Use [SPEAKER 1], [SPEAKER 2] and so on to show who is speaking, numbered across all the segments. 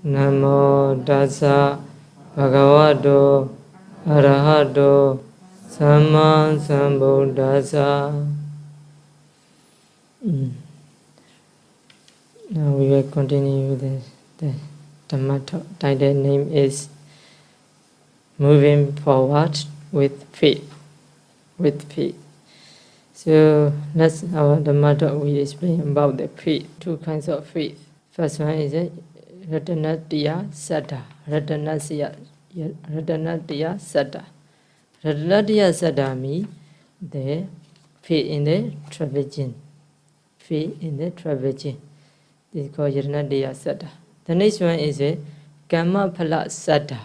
[SPEAKER 1] Namo Tassa Bhagavato Arahato Samma Sambuddhassa. Now we will continue the Dhamma talk. Title name is Moving Forward with Faith. With faith. So that's our Dhamma talk. We explain about the faith. Two kinds of faith. First one is Ratanatiya Saddha. Ratanatiya Saddha. Ratanatiya Saddha means the faith in the tradition. Faith in the tradition. This is called Ratanatiya Saddha. The next one is a Kamma Phala Saddha.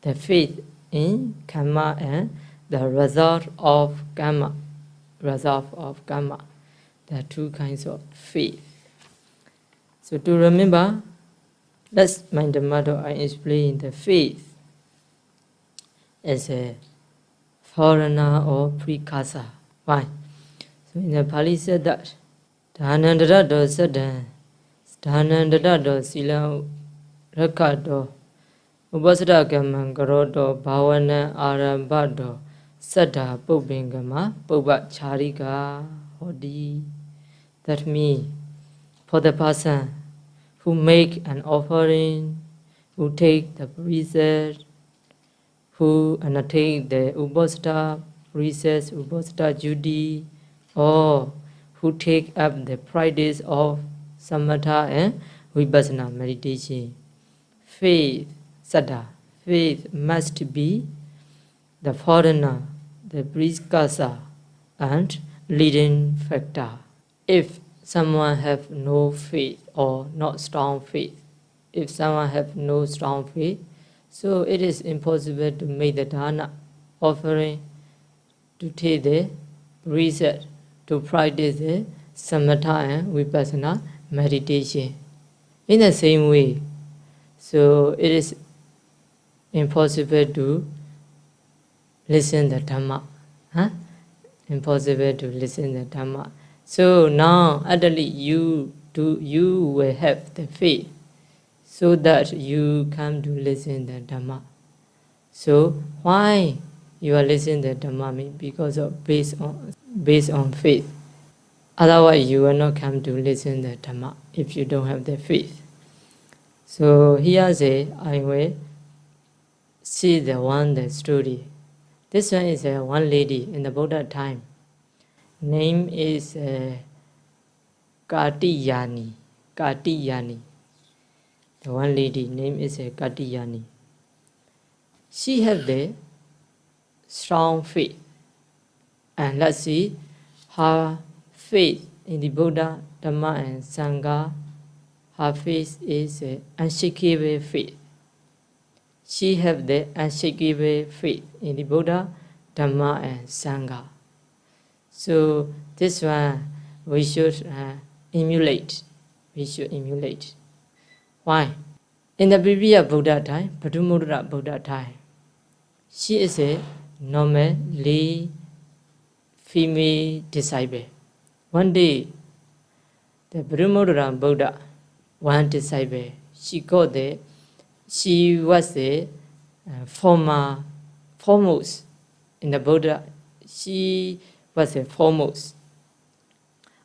[SPEAKER 1] The faith in karma and the result of karma. Result of karma. There are two kinds of faith. So to remember, that's my Dhamma. I explain the faith as a foreigner or precursor. Why? So in the Pali said that Dhanandara Saddha, Dhanandara Sila Rakado, Upasada Gaman Garodo, Bhavana Arambado, Saddha Pubingama, Puba Charika, Hodi. That means for the person who make an offering, who take the precepts, who undertake the Upasada precepts, Upasada duty, or who take up the practice of Samatha and Vipassana meditation. Faith, Saddha, faith must be the foreigner, the precursor, and leading factor. If someone have no faith or not strong faith, if someone have no strong faith, so it is impossible to make the dana offering, to take the precept, to practice the samatha and vipassana meditation. In the same way, so it is impossible to listen the Dhamma. Impossible to listen the Dhamma. So now, utterly, you will have the faith, so that you come to listen the Dhamma. So why you are listening the Dhamma? Because of based on faith. Otherwise, you will not come to listen the Dhamma if you don't have the faith. So here say, I will see the story. This one is one lady in the Buddha time. Name is Katiyani. Katiyani. The one lady name is Katiyani. She have the strong faith. And let's see her faith in the Buddha, Dhamma and Sangha. Her faith is unshakable faith. She have the unshakable faith in the Buddha, Dhamma and Sangha. So this one we should emulate. We should emulate. Why? In the previous Buddha time, Padumudra Buddha time, she is a normally female disciple. One day, the Padumudra Buddha, one disciple, she was the foremost in the Buddha. She was the foremost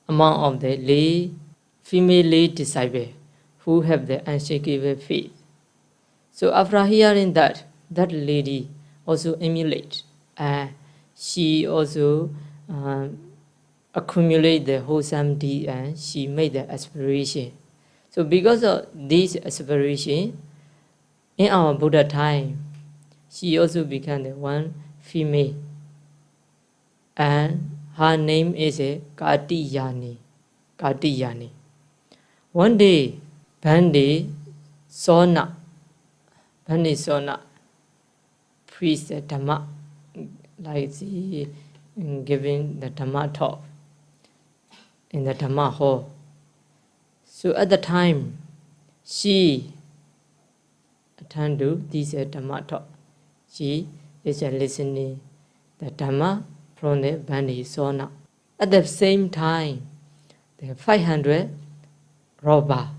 [SPEAKER 1] among of the female disciples who have the unshakable faith. So after hearing that lady also emulate, and she also accumulate the wholesome deed, and she made the aspiration. So because of this aspiration, in our Buddha time, she also became the one female, and her name is Katiyani. Katiyani. One day, Bhandi Sona preached the Dhamma, like the giving the Dhamma talk in the Dhamma hall. So at the time, she attended to this Dhamma talk. She is listening the Dhamma from the Bhandi Sona. At the same time, the 500 robber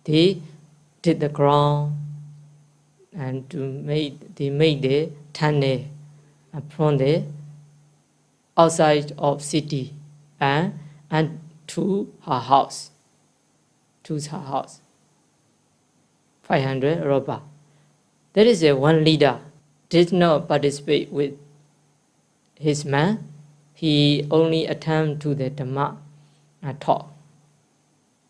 [SPEAKER 1] they did the ground and they made the tunnel from the outside of city and to her house. To her house. 500 robber. There is a one leader did not participate with his man. He only attended to the Dhamma talk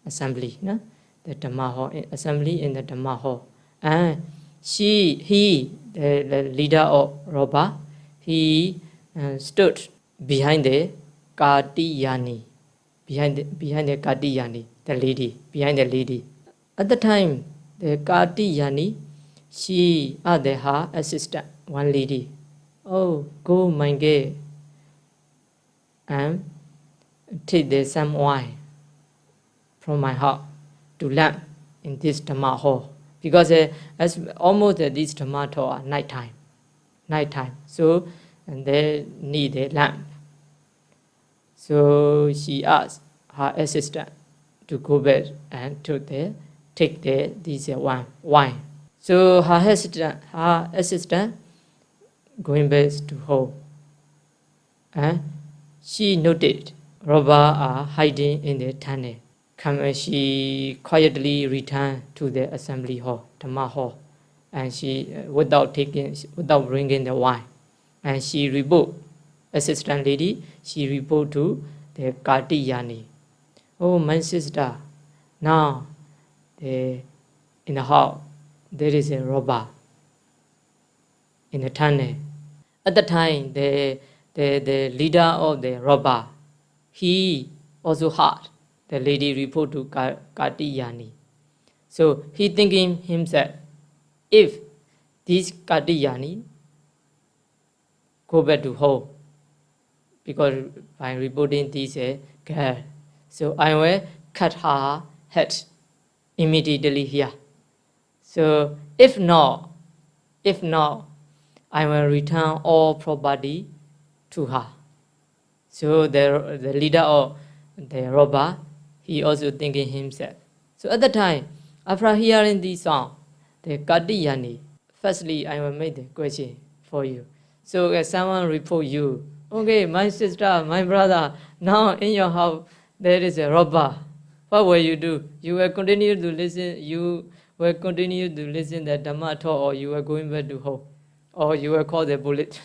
[SPEAKER 1] assembly, no? The Dhamma hall assembly in the Dhamma hall. And the leader of robber, he stood behind the Kadiyani, behind the Kadiyani, the lady, behind the lady. At the time, the Kadiyani, she asked her assistant, one lady, oh, go my girl, and take some wine from my house to lamp in this Dhamma hall. Because as almost this Dhamma hall are nighttime. So and they need a lamp. So she asked her assistant to go back and take this wine. So her assistant going back to home. And she noted robbers are hiding in the tunnel. She quietly returned to the assembly hall, Dhamma hall, and she without bringing the wine, and she report assistant lady. She report to the Kadiyani. Oh, my sister, now in the hall there is a robber in the tunnel. At the time, the leader of the robber, he also heard the lady report to Kadiyani. So he thinking himself, if this Kadiyani go back to home, because by reporting this girl, so I will cut her head immediately here. So if not, I will return all property to her. So the leader of the robber, he also thinking himself. So at the time, after hearing this song, the Kadiyani, firstly I will make the question for you. So if someone report you, okay, my sister, my brother, now in your house there is a robber. What will you do? You will continue to listen. You will continue to listen the Dhamma talk, or you are going back to home, or you will call the police.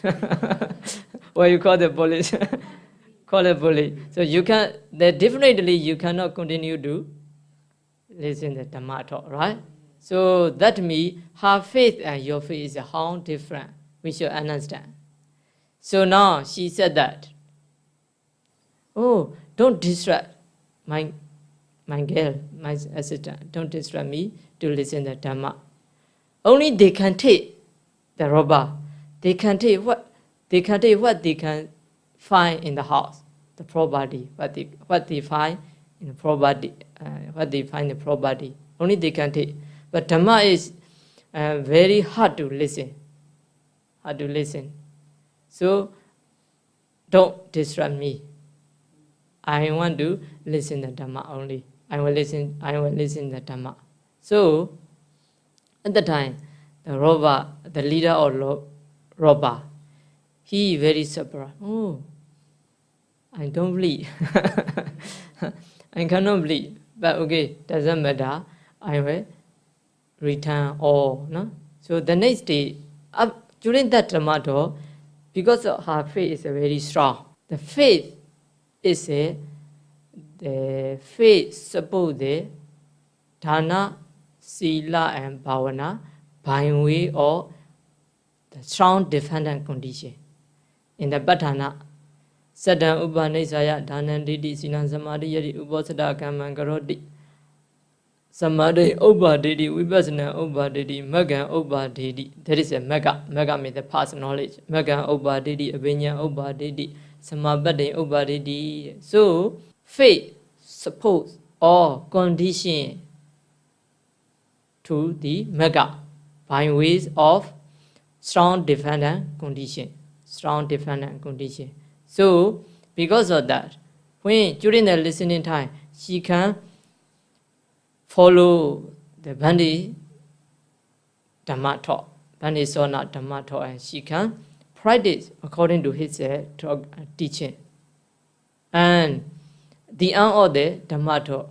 [SPEAKER 1] Or you call the police. Call the police. So you can. Definitely you cannot continue to listen the Dhamma talk, right? So that means her faith and your faith is how different. We should understand. So now she said that, oh, don't distract my girl, my assistant, don't distract me to listen to Dhamma. Only they can take the robber. They can take what they can find in the house, the property, what they find in the property, what they find in the property. Only they can take. But Dhamma is very hard to listen. So don't distract me. I want to listen to Dhamma only. I will listen to Dhamma. So at the time, the robber, the leader of robber, he very surprised. Oh, I don't believe. I cannot believe. But okay, doesn't matter. I will return all. No? So the next day, during that Dhamma talk, because of her faith is very strong. The faith is the faith support the Dana, Sila and Bhavana by way of the strong dependent condition. In the Bhatana, Sadan Upanisaya, Dhanan Didi, Sinan Samadhi, Yadi Upasada Kaman Karoti, Samadhi Upa Didi, Vipassana Upa Didi, Magan Upa Didi. There is a Mega means the past knowledge. Magan Upa Didi, Avinya Upa Didi, Samabadi Upa Didi. So, faith, suppose, or condition to the Mega by ways of strong dependent condition. So, because of that, when during the listening time, she can follow the Bandi Dhamma taught, Bandi Sona Dhamma taught, and she can practice according to his teaching. And the end of the Dhamma taught,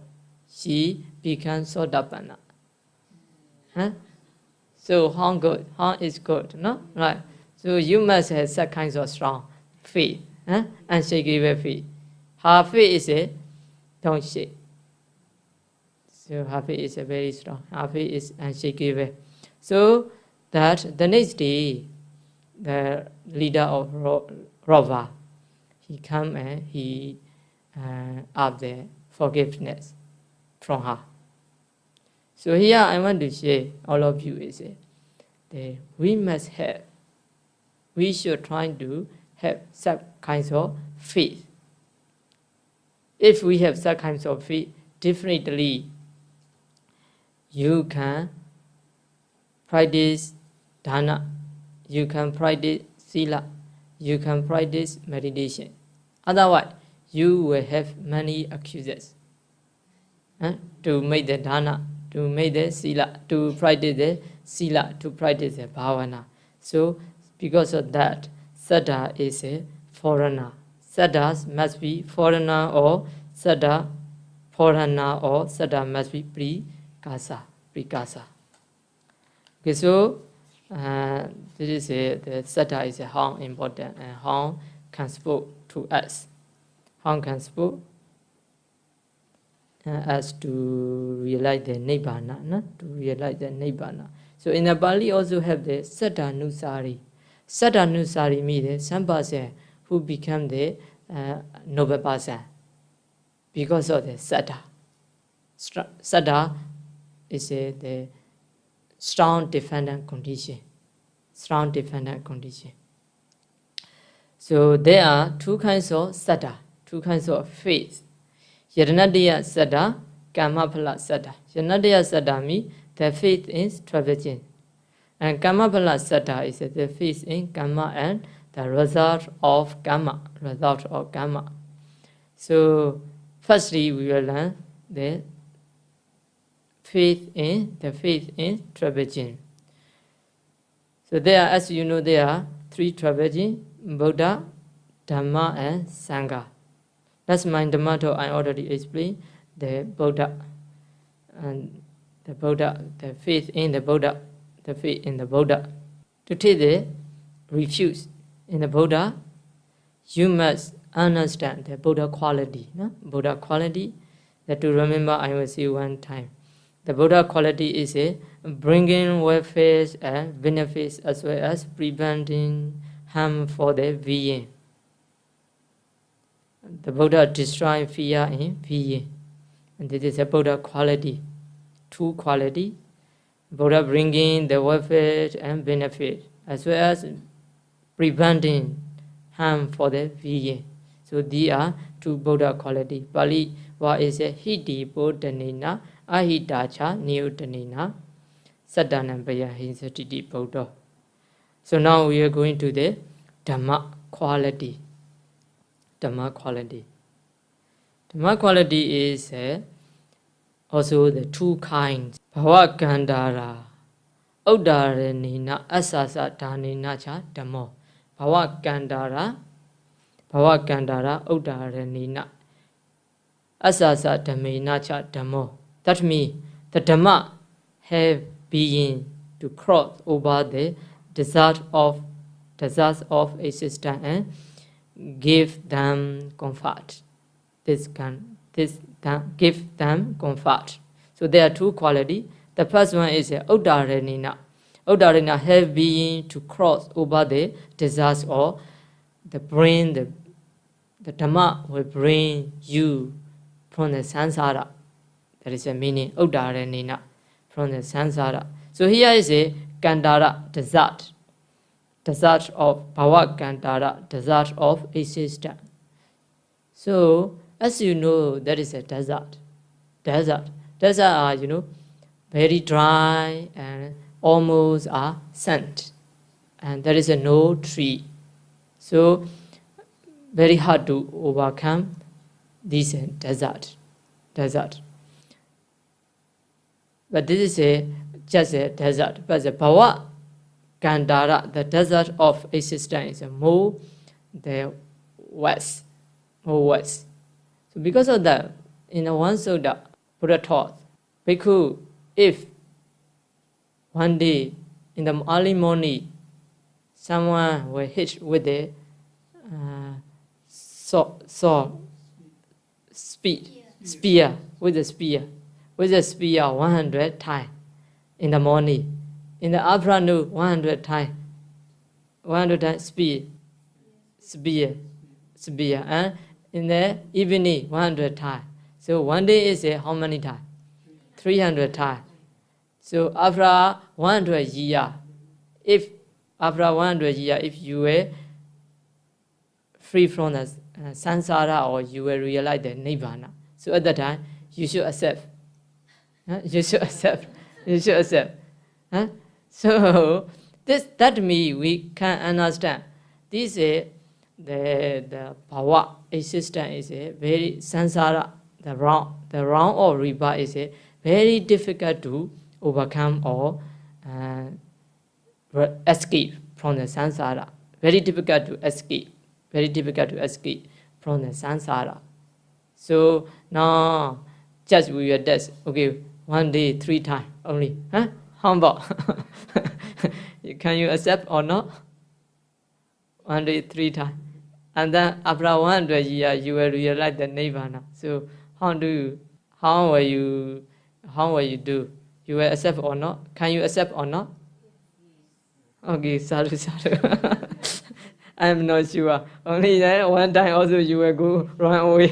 [SPEAKER 1] she becomes Sotapanna. Huh? So how good? How is good? No? Right. So you must have such kinds of strong faith. Unshakable faith. Her faith is a don't shake. So her faith is a very strong. Her faith is unshakable. So that the next day, the leader of Rava, he come and he asked the forgiveness from her. So here I want to share all of you is that we should try to have such kinds of faith. If we have such kinds of faith, definitely you can practice dana, you can practice sila, you can practice meditation. Otherwise, you will have many accusers to make the dana, to make the sila, to practice the sila, to practice the bhavana. So, because of that, Saddha is a foreigner. Saddha must be foreigner, or Saddha foreigner, or Saddha must be prekasa. Okay, so this is the Saddha is how important and how can spoke to us. How can spoke as to realize the Nibbana, to realize the Nibbana. So in the Pali also have the Saddha Nusari. Saddha Nusari means some person who become the noble person because of the Saddha. Saddha is the strong dependent condition. Strong dependent condition. So there are two kinds of Saddha, two kinds of faith. Yaranadiya Saddha, Kamapala Saddha. Yaranadiya Saddha means the faith is traversing. And Kamapala Saddha is the faith in Karma and the result of Karma. Result of Karma. So firstly we will learn the faith in traversing. So there are, as you know, there are three traversing: Buddha, Dhamma, and Sangha. That's my Dhamma talk. I already explained the Buddha and the Buddha, the faith in the Buddha, the faith in the Buddha. To take the refuge in the Buddha, you must understand the Buddha quality. No? Buddha quality. That to remember, I will say one time. The Buddha quality is a bringing welfare and benefits as well as preventing harm for the being. The Buddha destroys fear in being. And this is a Buddha quality. Two quality. Buddha bringing the welfare and benefit as well as preventing harm for the being. So these are two Buddha quality. Pali what is a hiti bodhanena ahitacha niyutanena saddhanambaya hinsatiti Buddha. So now we are going to the Dhamma quality. Dhamma quality. Dhamma quality is also the two kinds. Bhava Gandhara Uddaranena Asasa Dhanena cha Dhammo. Bhava Gandhara Uddaranena Asasa Dhamena cha Dhammo. That means the Dhamma have been to cross over the deserts of existence and give them comfort. Give them comfort. So there are two qualities. The first one is Uddaranena. Uddaranena have been to cross over the deserts or the brain. The Dhamma will bring you from the samsara. That is the meaning Uddaranena, from the samsara. So here is a Gandhara, desert. Desert of Bhava Gandhara, desert of existence. So as you know, that is a desert. Desert are, very dry and almost are scent. And there is no tree. So very hard to overcome this desert. But this is just a desert. But the Bhava Gandhara, the desert of existence, is more the west, more west. So because of that, in one sutta, Buddha taught, Bhikkhu, if one day in the early morning, someone will hit with a spear, with a spear 100 times in the morning. In the afternoon, 100 times. 100 times spear. And in the evening, 100 times. So one day is how many times? 300 times. So after 100 years, if you were free from the samsara, or you will realize the nibbana, so at that time you should accept. You should accept. So that means we can understand. This is the power existence is a very samsara. The round of rebirth is a very difficult to overcome or escape from the samsara. Very difficult to escape. From the samsara. So now, just we are dead. Okay, one day 3 times only. How about? Can you accept or not? One day 3 times. And then after 100 years, you will realize the nibbana. So how will you do? You will accept or not? Can you accept or not? Okay, sadhu. I am not sure. Only that one time also you will go run away.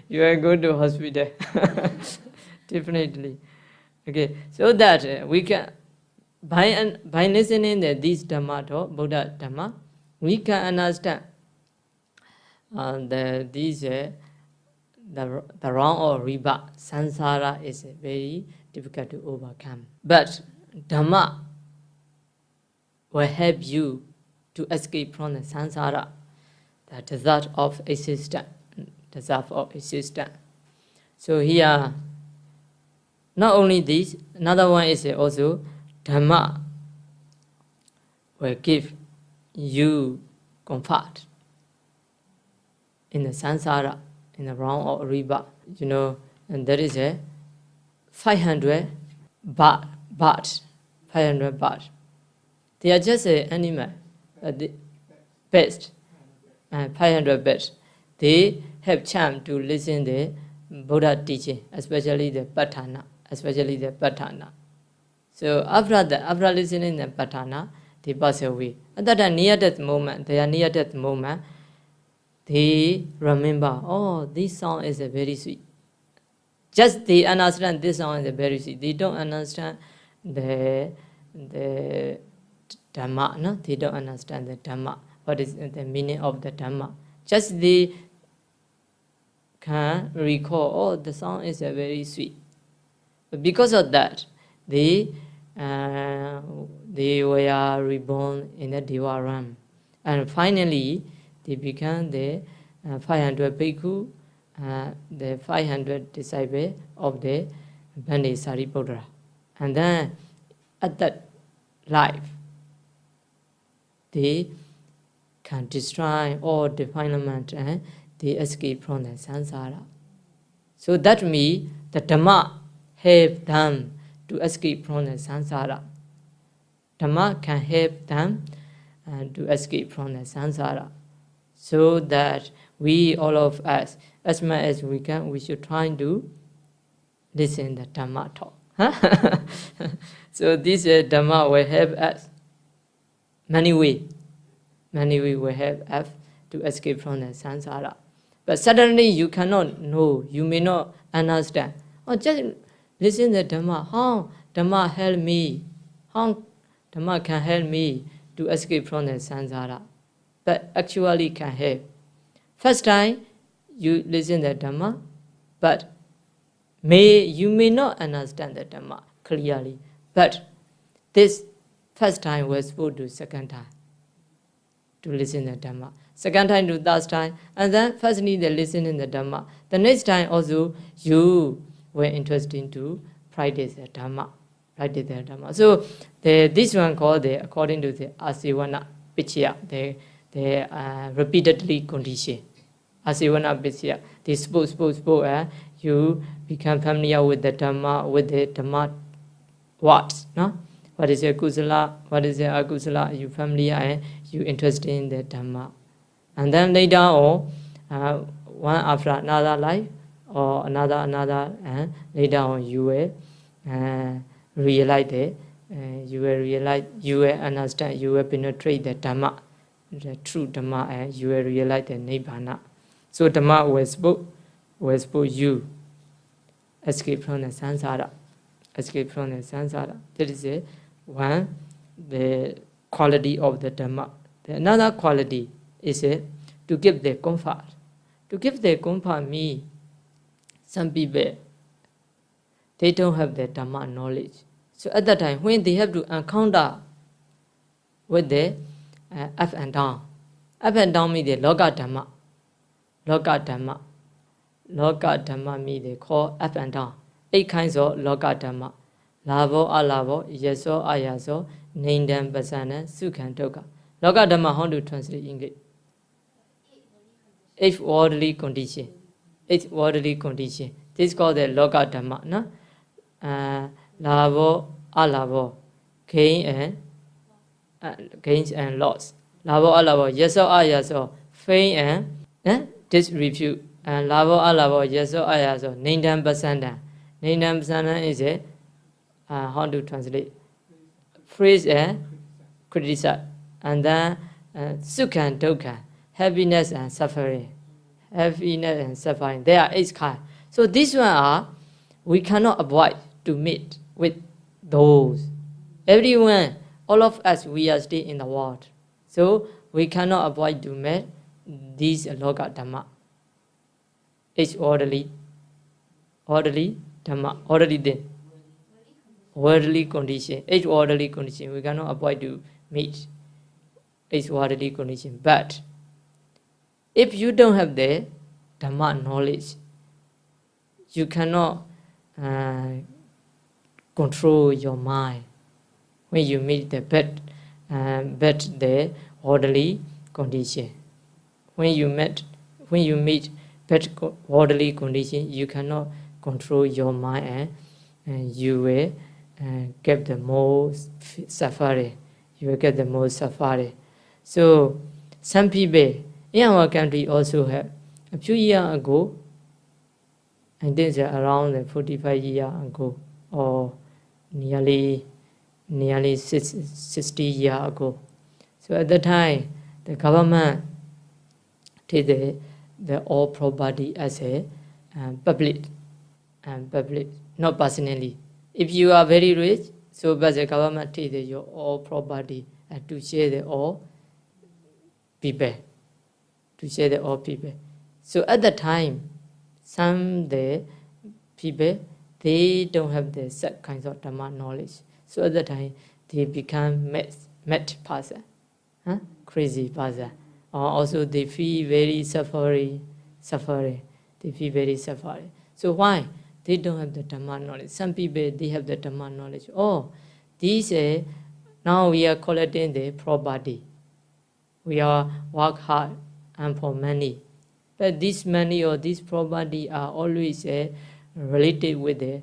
[SPEAKER 1] You will go to hospital. Definitely. Okay, so that we can, by listening to this Dhamma, Buddha Dhamma, we can understand the wrong or rebirth, samsara is very difficult to overcome. But Dhamma will help you to escape from the samsara, the desert of existence. So here, not only this, another one is also Dhamma will give you comfort in the samsara, in the wrong or rebirth. You know, and there is a 500 baht. 500 baht. They are just an animal. The best, 500 best. They have chance to listen the Buddha teaching, especially the Patthana. So after listening the Patthana, they pass away. At that near death moment, they remember, oh, this song is very sweet. Just they understand this song is very sweet. They don't understand the Dhamma, no? They don't understand the Dhamma. What is the meaning of the Dhamma? Just they can recall, oh, the song is very sweet. But because of that, they were reborn in the Deva realm. And finally, they become the 500 bhikkhu, the 500 disciples of the Bande Sariputta. And then, at that life, they can destroy all defilement and they escape from the samsara. So that means the Dhamma help them to escape from the samsara. Dhamma can help them to escape from the samsara. So that we, all of us, as much as we can, we should try to listen the Dhamma talk. So this Dhamma will help us many ways will help us to escape from the samsara. But suddenly you cannot know, you may not understand. Oh, just listen to Dhamma. How Dhamma help me? How Dhamma can help me to escape from the samsara? But actually can help. First time you listen to Dhamma, but you may not understand the Dhamma clearly. But this first time was supposed to second time to listen to Dhamma. Second time to third time. And then firstly they listen in the Dhamma. The next time also you were interested to practice the Dhamma. Practice the Dhamma. So this one called according to the Asivana Pichya, the repeatedly condition. Asivana Pichya. They spoke, you become familiar with the Dhamma, words, no? What is a kusala, what is a akusala, you familiar and you interested in the Dhamma. And then later on, one after another life, or another, and later on you will realize it, you will understand, you will penetrate the Dhamma, the true Dhamma, and you will realize the Nibbana. So Dhamma will support you escape from the samsara. Escape from the samsara. That is the quality of the Dhamma. Another quality is to give the comfort. To give the comfort means some people, they don't have the Dhamma knowledge. So at that time, when they have to encounter with the up and down means the Loka Dhamma. Loka Dhamma means they call up and down. 8 kinds of Loka Dhamma. Lavo, alavo, yeso, ayaso, nindam, basana, sukhan, dukkha. Loka Dhamma, how to translate in English? 8 worldly condition. 8 worldly condition. This is called the Loka Dhamma. No? Lavo, alavo, gains and loss. Lavo, alavo, yeso, ayaso, fame and disrepute. And lavo, alavo, yeso, ayaso, nindam, basana. Nindam, basana is how to translate? Praise and criticize. And then sukha and dukkha, happiness and suffering. Happiness and suffering. There are 8 kinds. So these one we cannot avoid to meet with those. Everyone, all of us, we are still in the world. So we cannot avoid to meet these Loka Dhamma. It's orderly Dhamma, orderly then. Worldly condition, 8 worldly condition, we cannot avoid to meet 8 worldly condition. But if you don't have the Dhamma knowledge, you cannot control your mind when you meet the bad the worldly condition. When you meet bad worldly condition, you cannot control your mind and you will get the most suffering. You will get the most suffering. So some people in our country also have. A few years ago, I think around 45 years ago, or nearly 60 years ago. So at the time, the government take the all property as a public, not personally. If you are very rich, so but the government take your all property and to share the all people. To share the all people. So at the time, some the people, they don't have the set kinds of Dhamma knowledge. So at the time, they become mad person, crazy person. Also they feel very suffering. They feel very suffering. So why? They don't have the Dhamma knowledge. Some people, they have the Dhamma knowledge. Oh, these now we are collecting the property. We are work hard and for money. But this money or this property are always related with the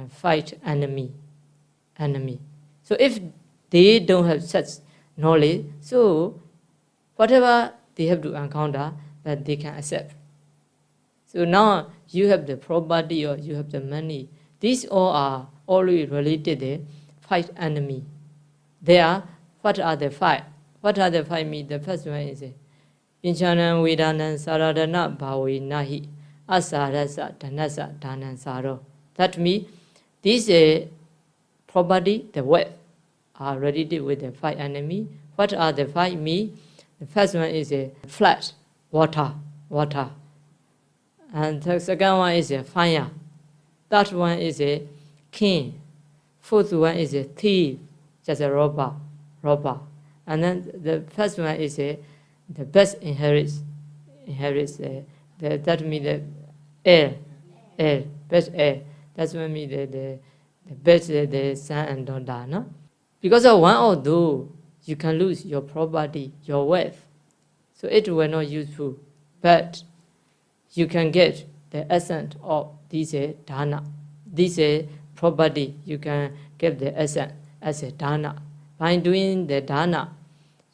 [SPEAKER 1] fight enemy. So if they don't have such knowledge, so whatever they have to encounter, that they can accept. So now you have the property or you have the money. These all are always related to the fight enemy. What are the fight? What are the fight mean? The first one is Pinchanan Vedanan Saradana Bhavi Nahi Asarasa Dhanasa Dhanan Saro. That means this property, the wealth, are related with the fight enemy. What are the fight mean? The first one is flesh, water. And the second one is fire. Third one is king. Fourth one is thief, just a robber. And then the first one is the best inherits that means the air, best air. That's when me the birth the son and daughter, no? Because of one or two, you can lose your property, your wealth. So it will not useful. But you can get the essence of this dana. This property, you can get the essence as a dana. By doing the dana,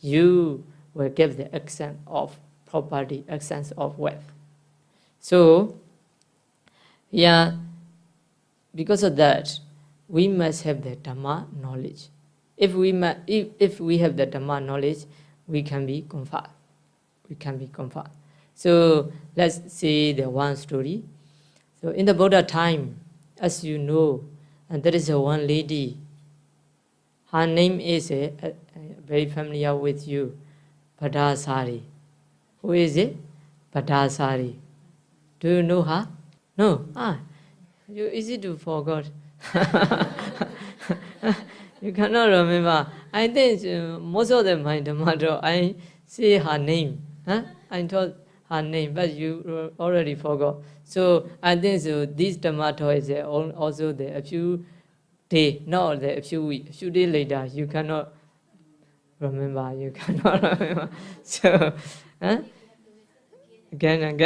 [SPEAKER 1] you will get the essence of property, essence of wealth. So, yeah, because of that, we must have the Dhamma knowledge. If we have the Dhamma knowledge, we can be comfort. We can be comfort. So let's see the one story. So in the Buddha time, as you know, and there is a one lady. Her name is very familiar with you, Padasari. Who is it? Padasari. Do you know her? No. You easy to forget. You cannot remember. I think most of them my Dhamma, I say her name. I told her name, but you already forgot. So I think so. This Dhamma is also a few days, not a few weeks, a few days later. You cannot remember. You cannot remember. So, again,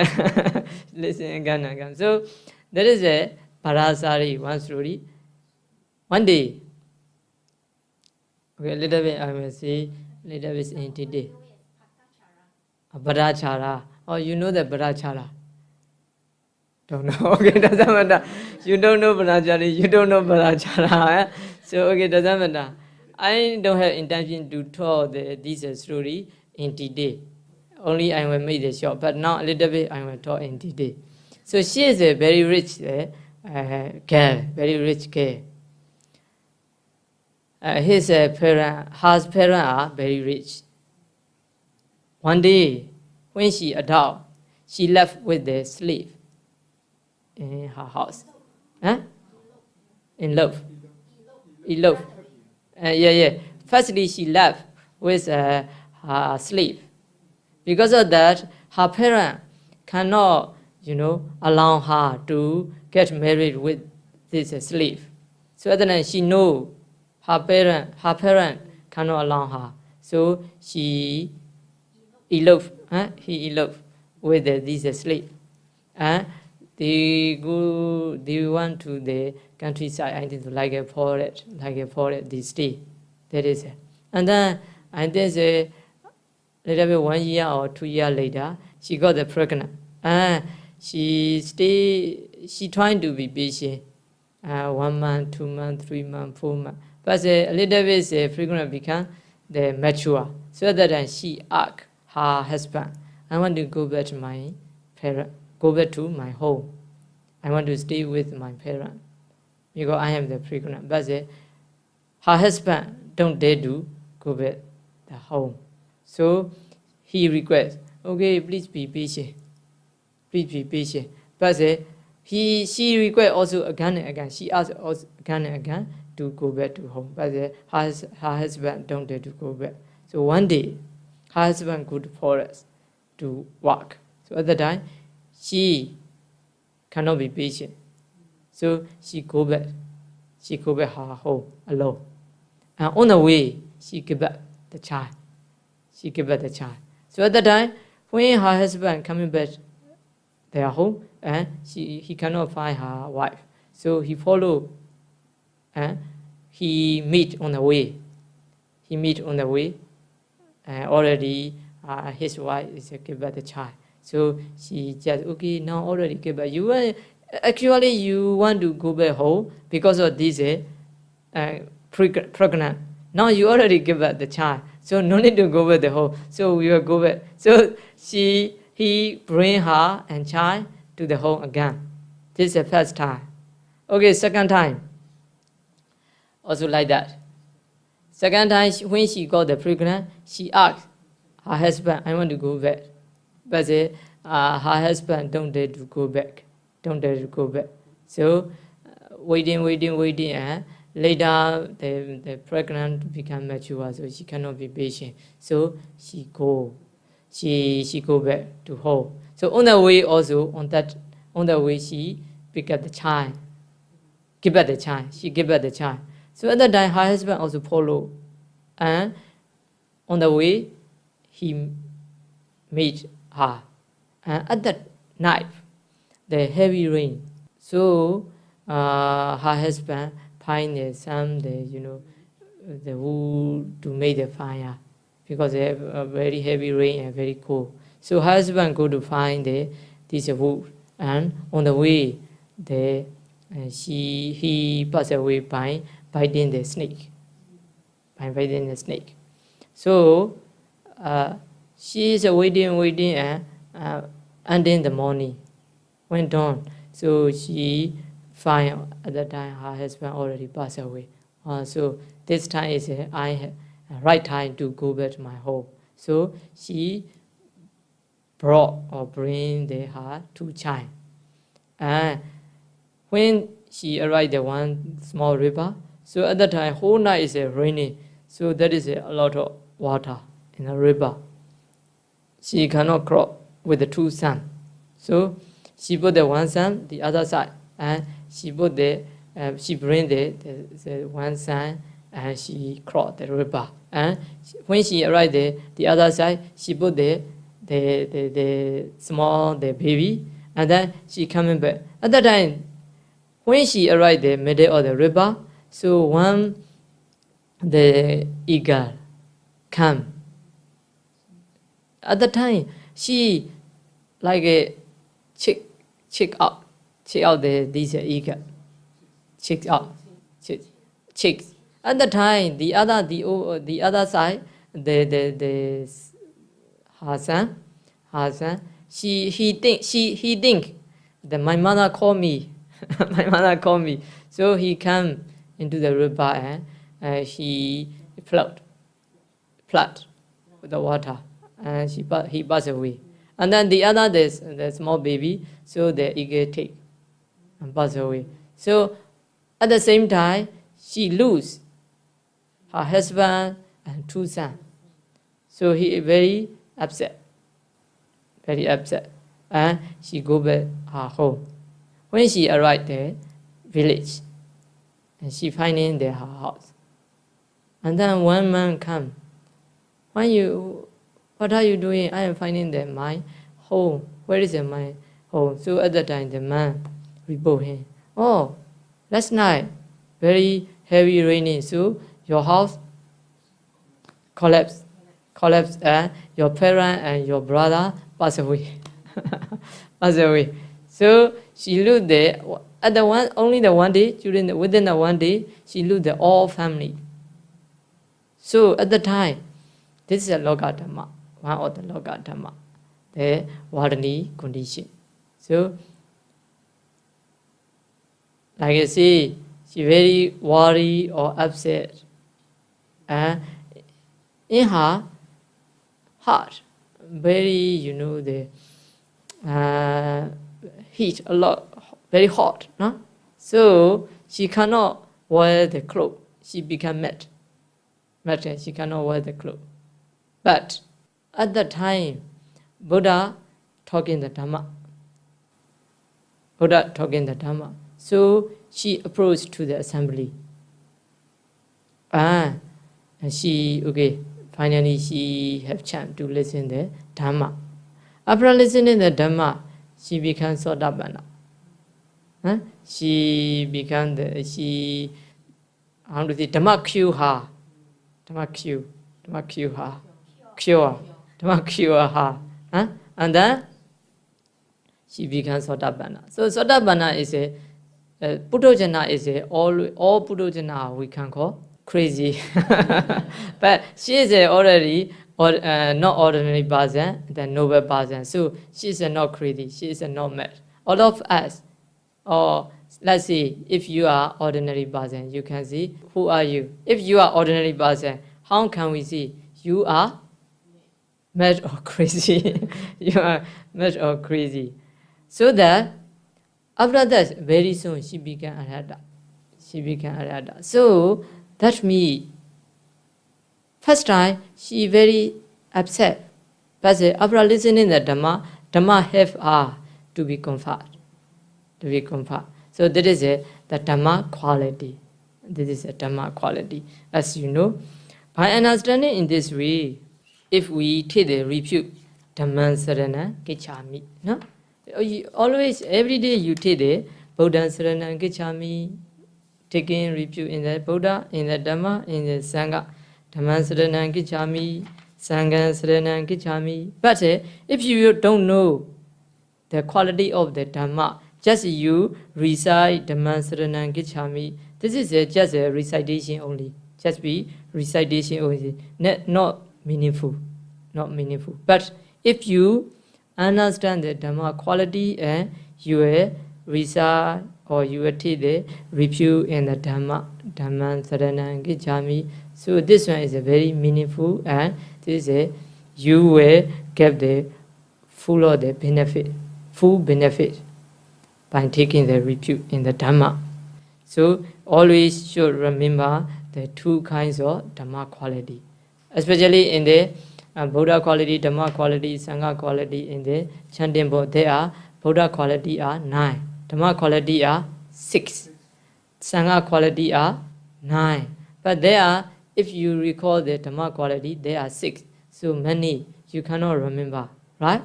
[SPEAKER 1] listen again. So there is a Parasari, one story. One day, okay, a little bit I will say, little bit in today. Parachara. Oh, you know the Parachara? Don't know. Okay, doesn't matter. You don't know Parachara, you don't know Parachara. So, okay, doesn't matter. I don't have intention to tell this story in today. Only I will make the short, but now a little bit I will talk in today. So she is a very rich girl, very rich girl. Her parents are very rich. One day, when she adult, she left with the slave in her house. In love. Yeah. Firstly, she left with her slave. Because of that, her parents cannot, allow her to get married with this slave. So at the time, she knows her parent cannot allow her. So he eloped with this slave. They went to the countryside, I think, like a forest, this day. That is it. And then, a little bit 1 year or 2 years later, she got pregnant. She trying to be patient. 1 month, 2 months, 3 months, 4 months. But a little bit pregnant become the mature. So at that time she asked her husband, I want to go back to my parents, go back to my home. I want to stay with my parents because I am the pregnant. But her husband don't dare to go back the home. So he requests, okay, please be patient. Please be patient. But she requests also again and again. She asks also again and again to go back to home. But her husband don't dare to go back. So one day, her husband go to forest to walk. So at the time, she cannot be patient. So she go back. She go back her home alone. And on the way, she give back the child. She give back the child. So at the time, when her husband coming back their home, and he cannot find her wife. So he follow, and he meet on the way. He meet on the way, and already his wife is give back the child. So she just, okay, now already give back. Actually you want to go back home because of this pregnant. Now you already give back the child, so no need to go back the home. So we will go back. So he bring her and child to the home again. This is the first time. Okay, second time. Also like that. Second time, when she got the pregnant, she asked her husband, I want to go back. But her husband don't dare to go back. Don't dare to go back. So waiting, and later the pregnant become mature, so she cannot be patient. So she go back to home. So on the way also, on the way she pick up the child. give back the child. She gave back the child. So at that time, her husband also followed. And on the way, he met her. And at that night, the heavy rain. So her husband find some the wood to make the fire because they have a very heavy rain and very cold. So her husband go to find this wood, and on the way, he passed away by biting the snake. By biting the snake. So she is waiting, and in the morning went dawn. So she find at that time her husband already passed away. So this time is I have right time to go back to my home. So she bring her two child. And when she arrived at one small river, so at that time whole night is raining. So there is a lot of water in the river. She cannot cross with the two sons. So she put the one son the other side, and she put she bring the one son, and she crossed the river. And when she arrived there, the other side, she put the small baby, and then she coming back. At that time, when she arrived the middle of the river, so the eagle come. At the time, she like a check out this eagle, check out, chicks. At the time, the other side, her son, he think that my mother called me, my mother called me. So he come into the river and he float with the water, and he passed away. And then the other, the small baby, so the eagle take and pass away. So at the same time, she lose her husband and two sons. So he is very upset, and she go back her home. When she arrived there, village, and she finding her house. And then one man come. What are you doing? I am finding my home. Where is my home? So at that time, the man report him. Oh, last night, very heavy raining. So your house collapsed, and your parent and your brother passed away. Passed away. So she looked there. At only the one day, within the one day, she looked the all family. So at the time, this is a Loka Dhamma, one of the Loka Dhamma, the Vardhani condition. So, like I say, she very worried or upset. And in her heart, very, the heat a lot, very hot. No? So she cannot wear the clothes. She become mad. She cannot wear the clothes. But at that time, Buddha talking the Dhamma. So she approached to the assembly. And finally she have chance to listen the Dhamma. After listening the Dhamma, she became Sotapanna. She became Dhamma cure her. Dhamma cure her. And then she became Sotapanna. So Sotapanna is Puddhojana is all Puddhojana we can call crazy. But she is already not ordinary person, the noble person. So she is not crazy, she is not mad. All of us, or let's say if you are ordinary person, you can see who are you. If you are ordinary person, how can we see you are mad or crazy? You are mad or crazy. So that after that, very soon she became Arhata. So that means first time she very upset. But after listening the Dhamma help her to be comfort. So that is the Dhamma quality. This is a Dhamma quality. As you know, by understanding in this way, if we take the refute, Dhamma Sarana Kichami, no? Always, every day you take the Buddha Sarana Kichami, taking refute in the Buddha, in the Dhamma, in the Sangha. Dhamma Sarana Kichami, Sangha Sarana Kichami. But if you don't know the quality of the Dhamma, just you recite Dhamma Sarana Kichami, this is just a recitation only. Just be recitation only, not meaningful. Not meaningful. But if you understand the Dhamma quality and you will recite or you will take the review in the Dhamma Sarana Gicchami, so this one is a very meaningful, and this is you will get the full of the benefit, full benefit by taking the review in the Dhamma. So always should remember the two kinds of Dhamma quality, especially in the Buddha quality, Dhamma quality, Sangha quality. In the chanting book, there are Buddha quality are 9, Dhamma quality are 6, Sangha quality are 9. But there are, if you recall the Dhamma quality, there are 6. So many you cannot remember, right?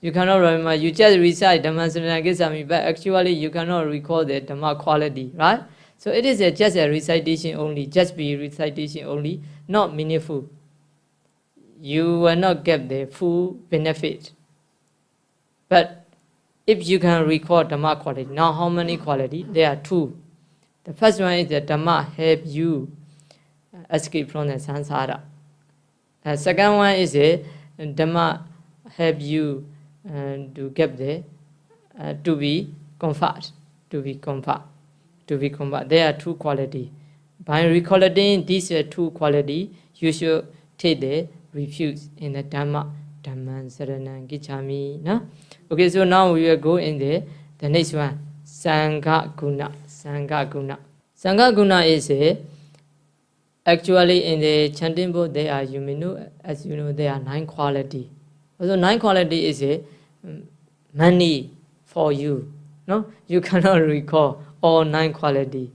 [SPEAKER 1] You cannot remember. You just recite Dhamma Sarana Gicchami, but actually you cannot recall the Dhamma quality, right? So it is just a recitation only, just be recitation only, not meaningful. You will not get the full benefit. But if you can recall Dhamma quality, now how many quality? There are 2. The first one is that Dhamma help you escape from the samsara. The second one is Dhamma help you to get the to be comfort. There are 2 qualities. By recalling these 2 qualities, you should take the refuse in the Dhamma Sarana Gicchami. No? Okay, so now we will go in the next one. Sangha Guna. Sangha Guna is actually in the chanting book, there are, you may know, as you know, there are 9 qualities. Also 9 quality is money for you. No, you cannot recall all 9 quality,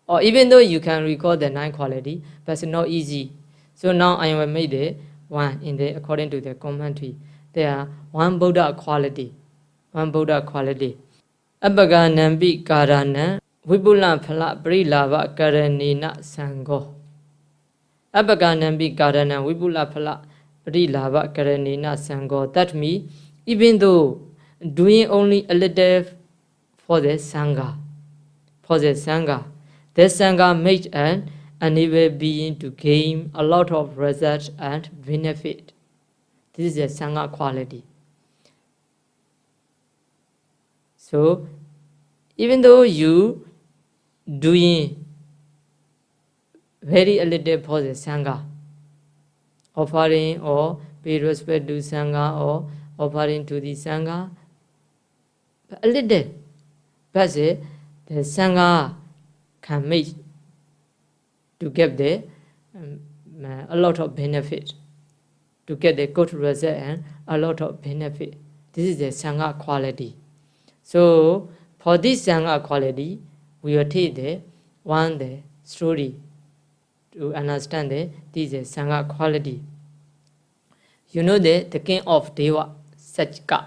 [SPEAKER 1] or even though you can recall the 9 quality, but it's not easy. So now I will make the one in the according to the commentary. There are 1 Buddha quality. 1 Buddha quality. Abhaga nambi karana vipula phala prilava karanina sango. Abhaga nambi karana vipula phala prilava karanina sango. That means even though doing only a little for the Sangha, the Sangha makes an enable being to gain a lot of result and benefit. This is a Sangha quality. So, even though you doing very little for the Sangha, offering or pay respect to Sangha or offering to the Sangha, a little, but the Sangha can make to get the a lot of benefit, to get the good result and a lot of benefit. This is the Sangha quality. So for this Sangha quality, we will take the story to understand this is Sangha quality. You know the king of Deva, Sajka,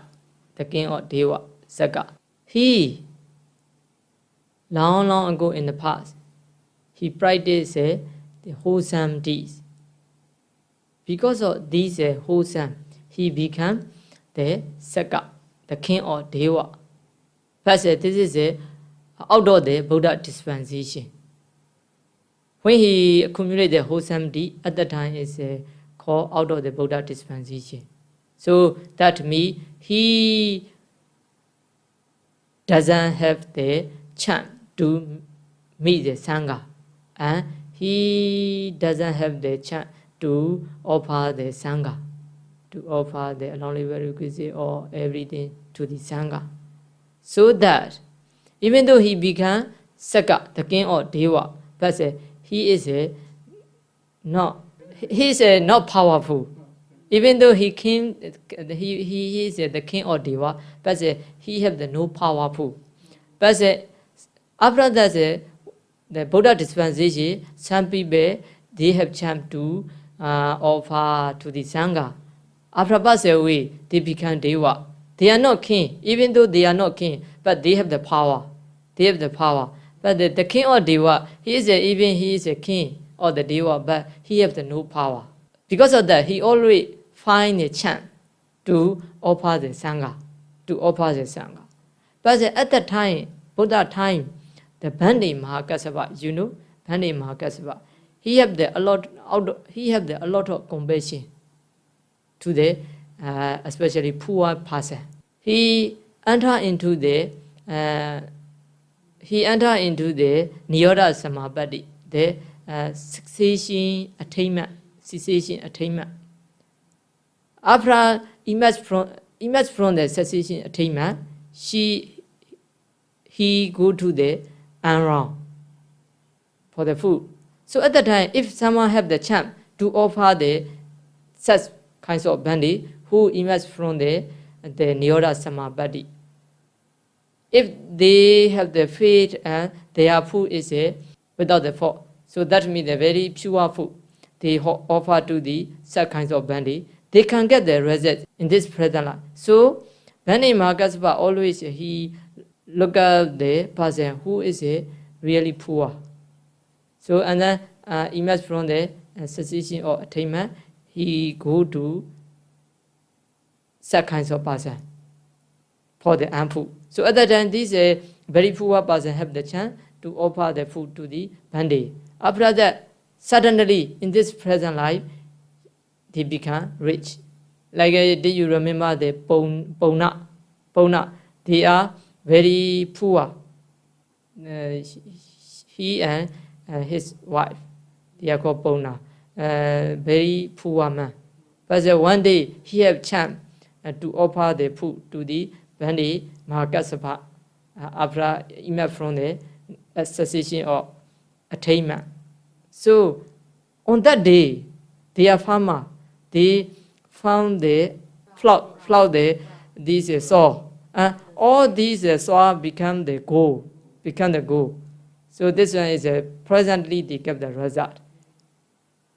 [SPEAKER 1] the king of Deva, Sajka. He long ago in the past, he practiced the wholesome deeds. Because of these wholesome, he became the Sajka, the king of Deva. But this is out of the Buddha dispensation. When he accumulated the wholesome deed, at the time is called out of the Buddha dispensation. So that means he doesn't have the chance to meet the Sangha, and he doesn't have the chance to offer the Sangha, to offer the along-level requisite or everything to the Sangha. So that even though he became Sajka, the king of Deva, but he is not powerful. Even though he is the king of Deva, but he have the no powerful. But After that, the Buddha dispensation, some people, they have chance to offer to the Sangha. After pass away, they become Deva. They are not king, even though they are not king, but they have the power. They have the power. But the king or Deva, he is a king or the Deva, but he has no power. Because of that, he always find a chance to offer the Sangha. But at that time, Buddha time, the Bhante Mahakasapa, Bhante Mahakasapa, he have a lot of compassion to the especially poor person. He enter into the Nirodha Samapatti, the cessation attainment. After emerge from the cessation attainment, he go to the Anran for the food. So at that time, if someone have the chance to offer the such kinds of Bhante who emerge from the Nirodha Samapatti, if they have the faith and their food is without the fault, so that means the very pure food they offer to the such kinds of Bhante, they can get the result in this present life. So Bhante Mahakasapa always he look at the person who is really poor. So and then emerge from the cessation or attainment, he go to such kinds of person for the food. So at that time, this very poor person have the chance to offer the food to the Bhante. After that, suddenly in this present life, they become rich. Like did you remember the Pona? They are very poor. He and his wife, they are called Pona. Very poor man. But one day he have chance to offer the food to the Bhante Mahakasapa after emerge from the cessation or attainment. So on that day, their farmer, they found the flood this soil. All these soil become the gold. So this one is presently they get the result.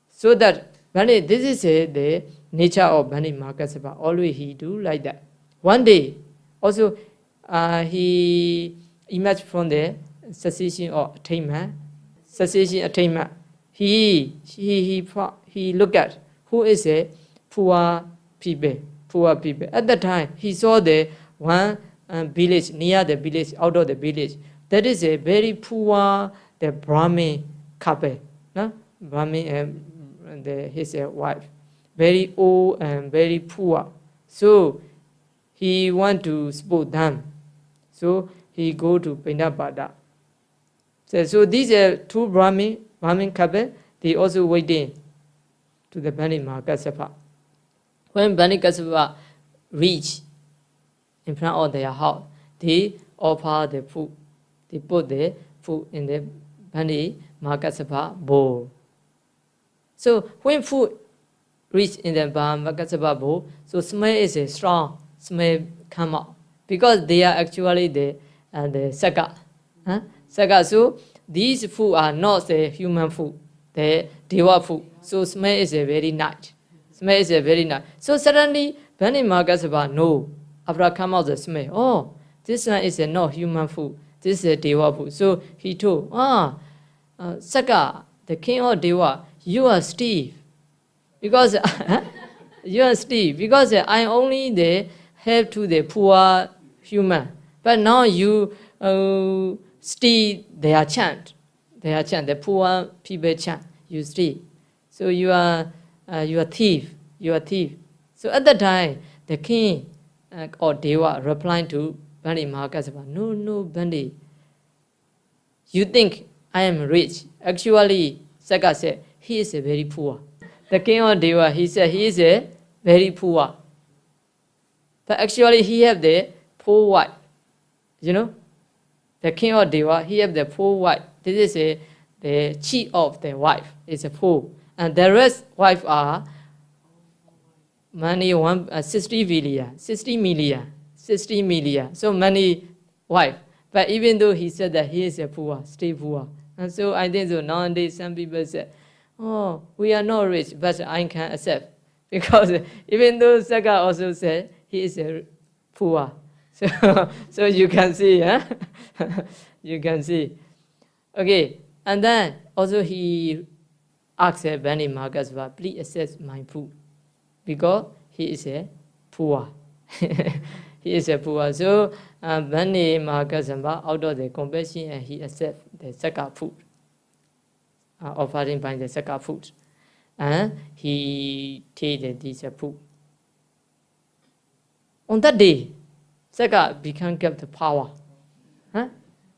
[SPEAKER 1] So that this is the nature of Bhante Mahakasapa. Always he do like that. One day, also he emerged from the cessation or attainment. He look at who is a poor people. At that time, he saw the one village near the village, out of the village. That is a very poor, the Brahmin couple. No? Brahmin and his wife. Very old and very poor. So he want to support them. So he go to Pindapada. So these are two Brahmin couple, they also waiting to the Bhante Mahakasapa. When Bhante Mahakasapa reach in front of their house, they offer the food. They put the food in the Bhante Mahakasapa bowl. So when food reach in the Bhante Mahakasapa bowl, so smell is a strong smell come out because they are actually the Saka. Saka. So these food are not the human food, the Deva food. So smell is a very nice. So suddenly Bhante Mahakasapa know after come out the smell. Oh, this one is not human food. This is a Deva food. So he told, Saka, the king of Deva, you are Steve. Because you are Steve. Because I only the help to the poor human. But now you steal their chant. The poor people chant. You steal. So you are thief. So at that time, the king or Deva replied to Bhante Mahakasapa, no, Bhante. You think I am rich. Actually, Saka said, he is very poor. The king of Deva, he said he is very poor. But actually, he have the poor wife. The king of Deva, he have the poor wife. This is the chief of the wife. Is a poor. And the rest wife are money 60 million. So many wife. But even though he said that he is a poor, stay poor. And so I think so nowadays some people say, oh, we are not rich, but I can accept. Because even though Saka also said he is a poor. So you can see, huh? You can see. Okay, and then also he asked Bani Magasva, please accept my food. Because he is a poor. He is a poor. So Bani Magasva, out of the compassion, and he accepts the Saka food. Offering by the Saka food. And he tasted this food. On that day, Saka became kept power. Huh?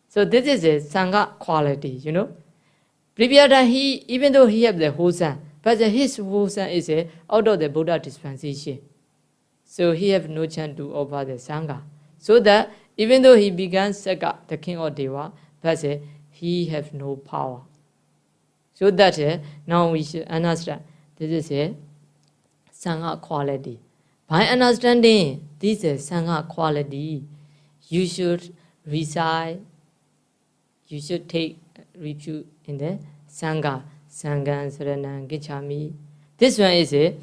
[SPEAKER 1] So this is a Sangha quality, you know. Previous time, even though he had the wholesome, but his wholesome is out of the Buddha dispensation. So he have no chance to offer the Sangha. So that even though he began Saka, the king of Deva, but he have no power. So that now we should understand this is a Sangha quality. By understanding this is Sangha quality, you should recite, you should take refuge in the Sangha, Sangha, Saranang, Gicchami. This one is a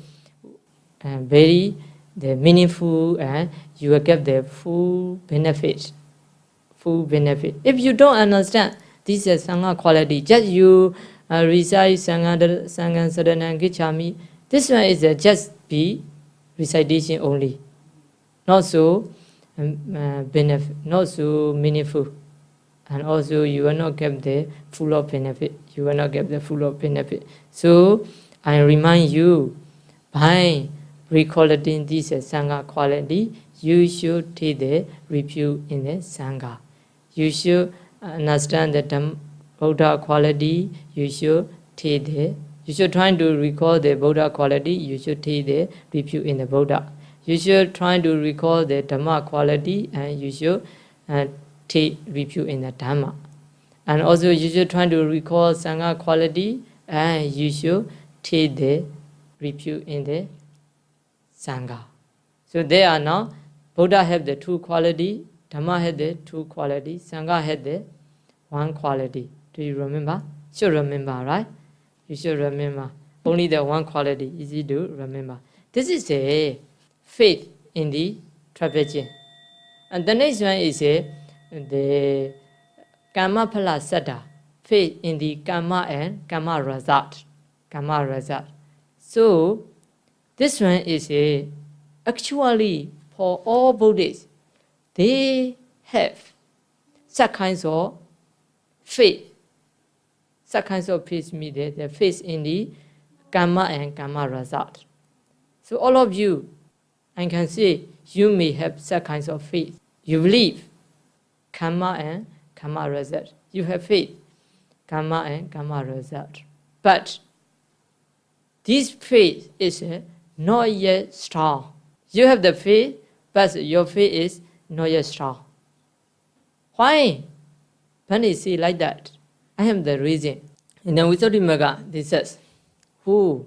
[SPEAKER 1] very meaningful and you will get the full benefit. Full benefit. If you don't understand this is Sangha quality, just you recite Sangha, Saranang, Gicchami. This one is just be recitation only. Not so benefit, not so meaningful. And also you will not get the full of benefit. You will not get the full of benefit. So I remind you, by recollecting this Sangha quality, you should take the review in the Sangha. You should understand the Buddha quality. You should take the. You should try to recall the Buddha quality. You should take the review in the Buddha. You should try to recall the Dhamma quality, and you should take review in the Dhamma. And also you should try to recall Sangha quality, and you should take the review in the Sangha. So there are now, Buddha have the two quality, Dhamma have the two quality, Sangha have the one quality. Do you remember? Should remember, right? You should remember. Only the one quality, easy to remember. This is a faith in the traveling. And the next one is the Karma Phala Saddha, faith in the Karma and Karma result. Karma result. So, this one is actually for all Buddhists, they have such kinds of faith. Such kinds of faith mean the faith in the Karma and Karma result. So all of you, I can say, you may have such kinds of faith. You believe Karma and Karma result. You have faith, Karma and Karma result. But this faith is not yet strong. You have the faith, but your faith is not yet strong. Why? When they say like that, I am the reason. In the Visuddhimagga, this says, who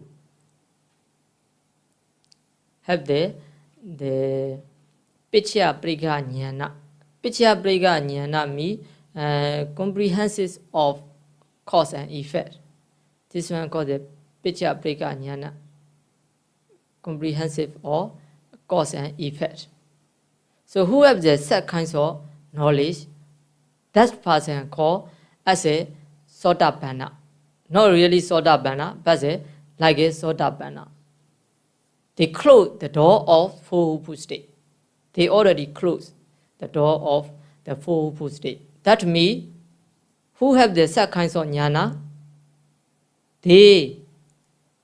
[SPEAKER 1] have the Pichya Prika Jnana. Pichya Prika Jnana means comprehensive of cause and effect. This one called the Pichya Prika Jnana. Comprehensive of cause and effect. So who have the set kinds of knowledge, that person called as a Sotapanna. Not really Sotapanna, but like a Sotapanna. They close the door of Four Hupu state. They already closed the door of the Four Hupu state. That means, who have the set kinds of jnana, they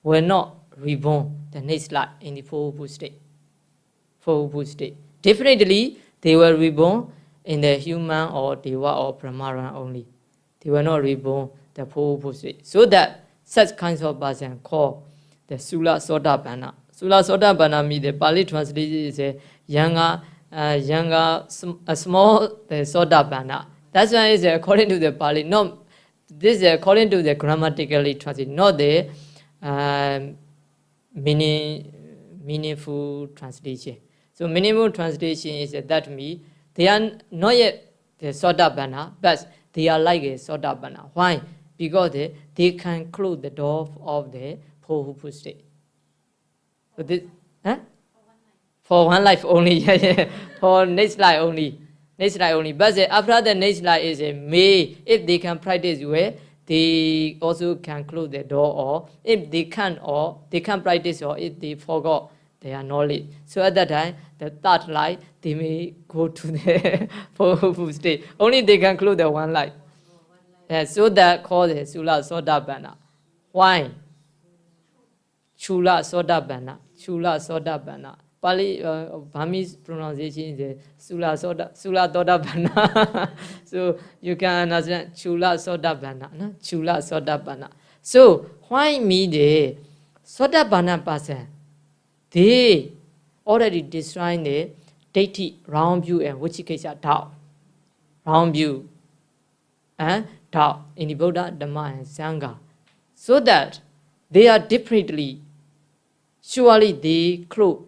[SPEAKER 1] will not reborn the next life in the Four Hupu state. Four Hupu state. Definitely, they will reborn in the human or Deva or Brahmana only. They will not reborn the Four Hupu state. So that such kinds of person called the Sula Sotapanna. Sula Sotapanna means the Pali translation is a younger, small Sotapanna. That's why it's according to the Pali. No, this is according to the grammatically translation, not the meaningful translation. So meaningful translation is that means they are not yet the Sodapana, but they are like a Sodapana. Why? Because they can close the door of the fourfold state. So this, for one life only, for next life only. Next life only. But after the next life is a may, if they can practice well, they also can close the door, or if they can't, or they can't practice, or if they forgot their knowledge. So at that time, the third life, they may go to the fourfold state. Only they can close the one life. So that called the Sula Sodapana. Why? Chula Sodapana. Chula Sodapana. Pali Burmese pronunciation is Sula Sodapana. So you can understand Chula Sodapana. No? Chula Sodapana. So why me the Sodapana person? They already destroying the deity, round view, and Vichikesha Tao. Round view and Tao in the Buddha, Dhamma, and Sangha. So that they are differently, surely they close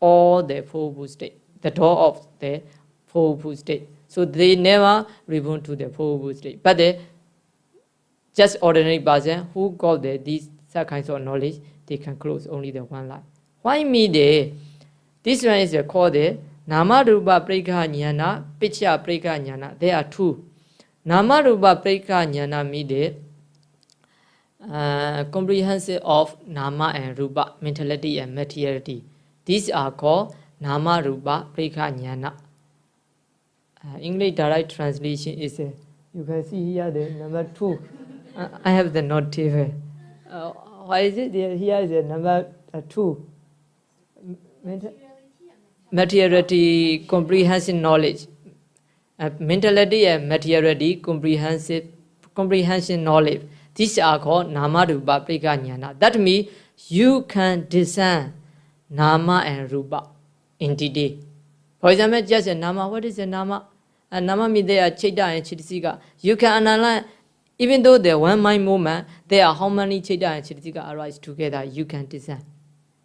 [SPEAKER 1] all the fourfold state, the door of the fourfold state. So they never return to the fourfold state. But the just ordinary person who got these kinds of knowledge, they can close only the one life. Why me the? This one is called the Nama Rupa Preka Jnana, Pichya Preka Jnana. There are two. Nama Rupa Preka Jnana me the comprehensive of Nama and Rupa, mentality and materiality. These are called Nama Rupa Preka Jnana. English direct translation is you can see here the number 2. I have the note here. Why is it there? Here is the number 2. Materiality, comprehensive knowledge. Mentality and materiality, comprehensive knowledge. These are called Nama Rupa Preka Jnana. That means you can discern Nama and Rupa in today. For example, just a Nama. What is a Nama? A Nama means they are Chitta and Chittasika. You can analyze, even though they are one mind movement, there are how many Chitta and Chittasika arise together, you can discern.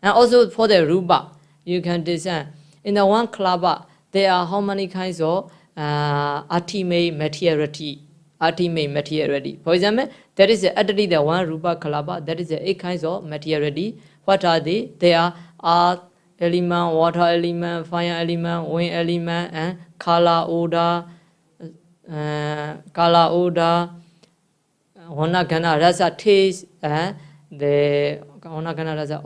[SPEAKER 1] And also for the Rupa, you can discern. In the one klaba, there are how many kinds of ultimate materiality. Ultimate materiality. For example, there is actually the one Rupa klaba, that is the 8 kinds of materiality. What are they? They are earth element, water element, fire element, wind element, and kala odor, Honagana rasa taste, and the Honagana rasa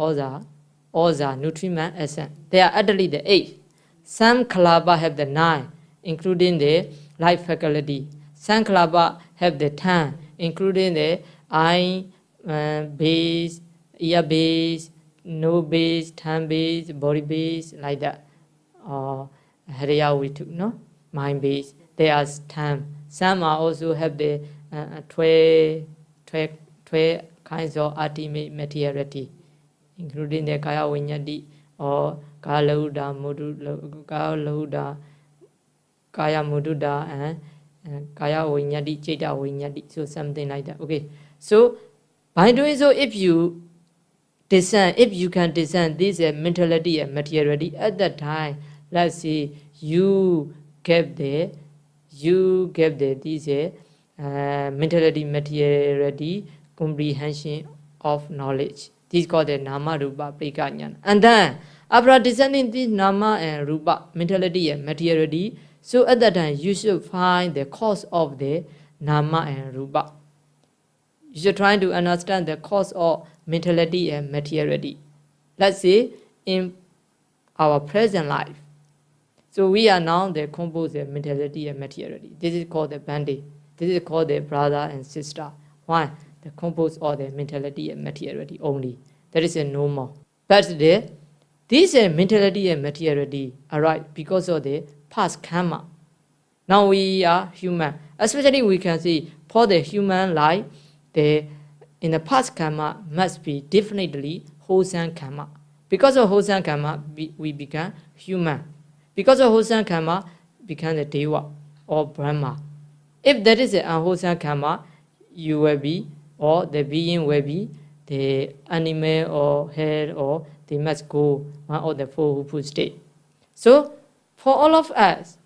[SPEAKER 1] oza nutriment essence. They are actually the 8. Some kalaba have the 9, including the life faculty. Some kalaba have the 10, including the eye base, ear base, nose base, tongue base, body base, like that. Or Hariya we took, no? Mind base. They are 10. Some are also have the 12 kinds of ultimate materiality, including the Kaya Vinyati or Kaya Lahuda, Kaya Mududa, and Kaya Vinyati, Chitta Vinyati, so something like that. Okay. So by doing so, if you can discern this mentality and materiality at that time, let's say you gave this mentality, materiality, comprehension of knowledge. This is called the Nama Rupa Preka Jnana. And then after discerning this Nama and Rupa, mentality and materiality, so at that time you should find the cause of the Nama and Rupa. You should try to understand the cause of mentality and materiality. Let's say in our present life. So we are now the composed of mentality and materiality. This is called the bandit. This is called the brother and sister. Why? The composed of the mentality and materiality only. That is a normal. But this mentality and materiality arise because of the past karma. Now we are human. Especially we can see for the human life, in the past karma must be definitely wholesome karma. Because of wholesome karma, we become human. Because of wholesome karma, become the Deva or Brahma. If that is an unwholesome karma, you will be, or the being will be, the animal or hell, or they must go one of the fourfold state. So, for all of us,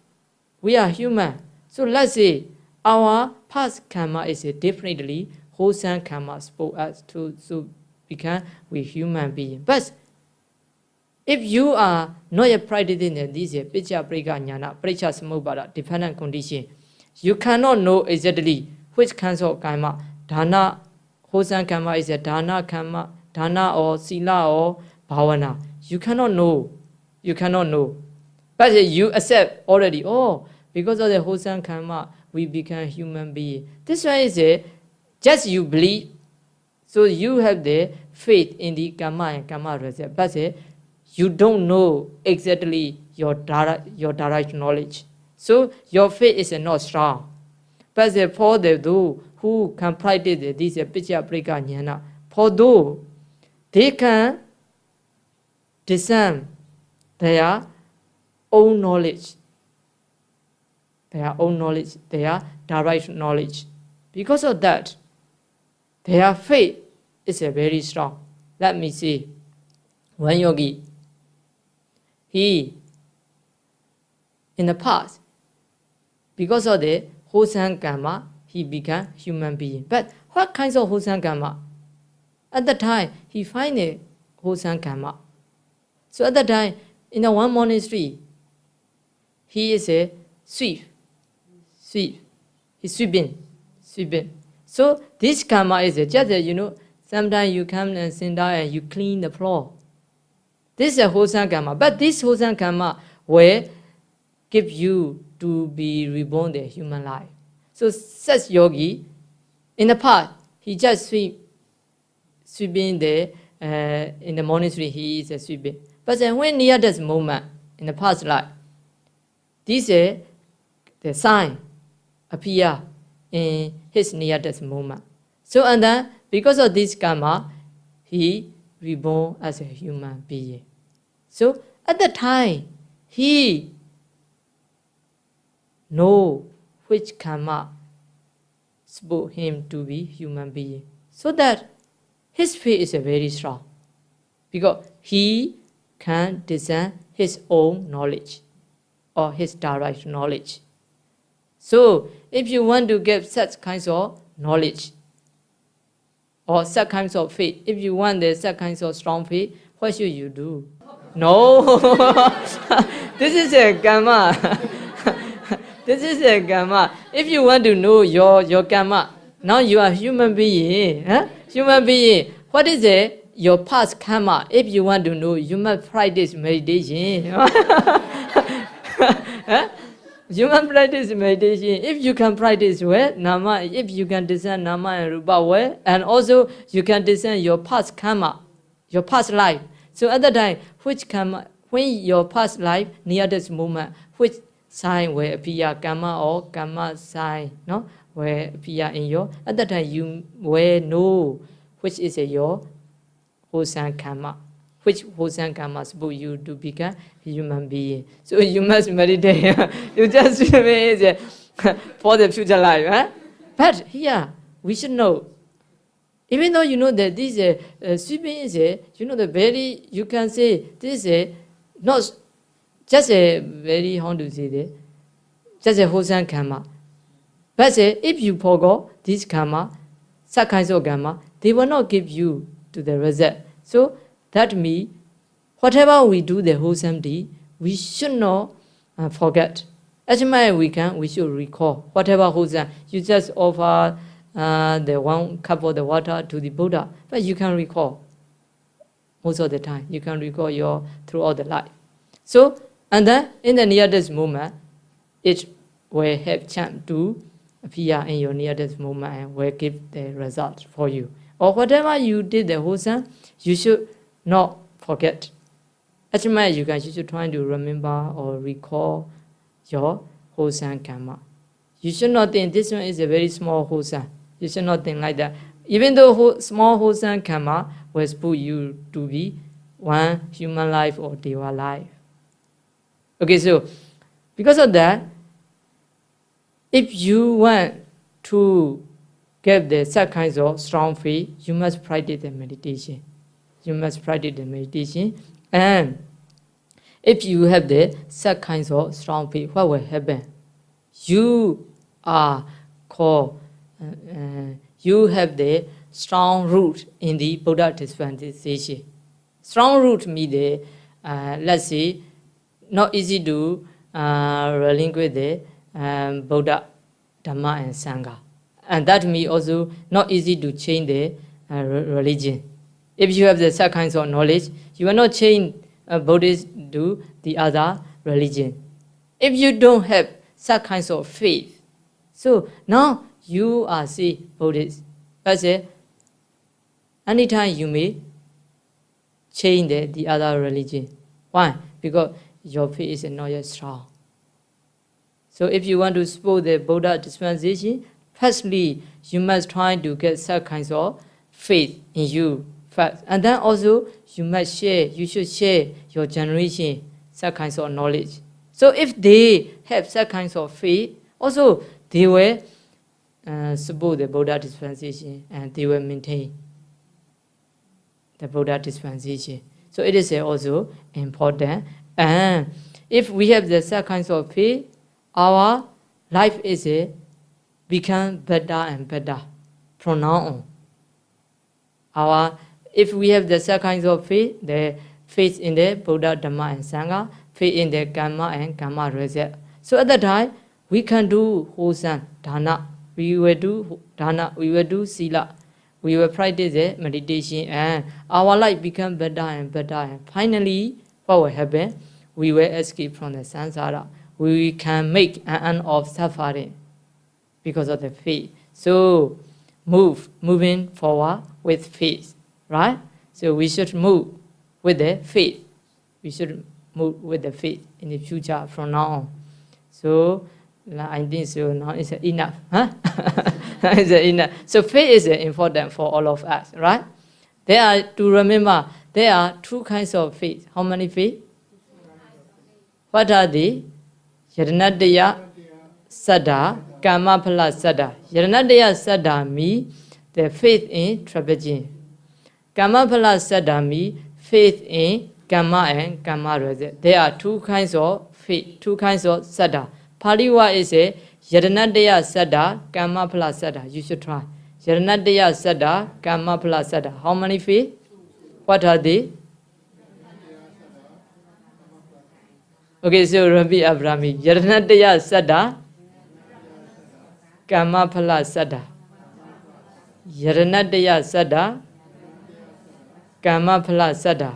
[SPEAKER 1] we are human. So let's say our past karma is a definitely wholesome karma for us to become we human being. But if you are not yet practicing this Picha Prika Jnana, Paricha Samubhada, dependent condition, you cannot know exactly which kinds of karma. Dana, wholesome karma is a dana karma, dana or sila or bhavana. You cannot know. You cannot know. But you accept already, oh, because of the wholesome karma, we become human being. This one is just you believe. So you have the faith in the karma and karma result. But you don't know exactly your direct knowledge. So your faith is not strong. But for those who can practice this Picha Prika Jnana, for those, they can discern their own knowledge, their direct knowledge. Because of that, their faith is very strong. Let me see. One yogi, he, in the past, because of the wholesome karma, he became human being. But what kinds of wholesome karma? At the time, he find a wholesome karma. So at the time, in the one monastery, he is a sweep. He's sweeping. So this karma is just, sometimes you come and sit down and you clean the floor. This is a wholesome karma. But this wholesome karma will give you to be reborn the human life. So such yogi, in the past, he just sweeping in the monastery, he is a sweeping. But then when near this moment, in the past life, this is the sign appear in his near death moment. So and then because of this karma, he reborn as a human being. So at the time, he know which karma spoke him to be human being. So that his faith is very strong. Because he can discern his own knowledge or his direct knowledge. So if you want to get such kinds of knowledge or such kinds of faith, if you want such kinds of strong faith, what should you do? No, this is a karma. This is a karma. If you want to know your karma, now you are human being. Huh? Human being. What is your past karma? If you want to know, you must practice meditation. Huh? You must practice meditation. If you can practice well, Nama, if you can discern Nama and Rupa well, and also you can discern your past karma, your past life. So at the time, which karma, when your past life, near this moment, which sign will appear, karma or karma sign, no, will appear in your, at that time you will know which is your wholesome karma, which wholesome karma suppose you to become human being. So you must meditate. You just wait for the future life. Huh? But here, we should know, even though you know that this sweeping is the very, you can say, this is not just a very, how to say that, just a wholesome karma. But if you forgot this karma, such kinds of karma, they will not give you to the result. So that means, whatever we do the wholesome deed, we should not forget. As much as we can, we should recall whatever wholesome. You just offer the one cup of the water to the Buddha, but you can recall most of the time. You can recall throughout the life. So, and then in the near-death moment, it will have chance to appear in your near-death moment and will give the result for you. Or whatever you did the wholesome, you should not forget. As much as you can, you should try to remember or recall your wholesome karma. You should not think this one is a very small wholesome. You should not think like that. Even though small wholesome karma will put you to be one human life or deva life. Okay, so because of that, if you want to get the such kinds of strong faith, you must practice the meditation. You must practice the meditation. And if you have the such kinds of strong faith, what will happen? you are called, you have the strong root in the Buddha dispensation. Strong root means, let's say, not easy to relinquish the Buddha, Dhamma and Sangha. And that means also not easy to change the religion. If you have the such kinds of knowledge, you will not change Buddhist to the other religion. If you don't have such kinds of faith, so now you are say Buddhist. That's it. Anytime you may change the other religion. Why? Because your faith is not yet strong. So if you want to support the Buddha dispensation, firstly, you must try to get such kinds of faith in you first. And then also, you should share your generation such kinds of knowledge. So if they have such kinds of faith, also they will support the Buddha dispensation and they will maintain the Buddha dispensation. So it is also important. And if we have the such kinds of faith, our life is become better and better from now on. If we have the such kinds of faith, the faith in the Buddha, Dhamma and Sangha, faith in the karma and karma result. So at that time, we can do wholesome dana. We will do dana, we will do sila. We will practice the meditation and our life become better and better. And finally, what will happen? We will escape from the samsara. We can make an end of suffering because of the faith. So, moving forward with faith, right? So we should move with the faith. We should move with the faith in the future from now on. So, I think so now it's enough, huh? It's enough. So faith is important for all of us, right? To remember, there are two kinds of faith. How many faith? What are they? Jāneyyācāra, Saddha, Karma Phala Saddha. Jāneyyācāra Saddha means the faith in traveling. Karma Phala Saddha means faith in karma and karma result. There are two kinds of faith, two kinds of saddha. Pali word is Jāneyyācāra Saddha, Karma Phala Saddha. You should try. Jāneyyācāra Saddha, Karma Phala Saddha. How many faith? What are they? Okay, so repeat after me. Jāneyyācāra Saddha, Karma Phala Saddha. Jāneyyācāra Saddha, Karma Phala Saddha.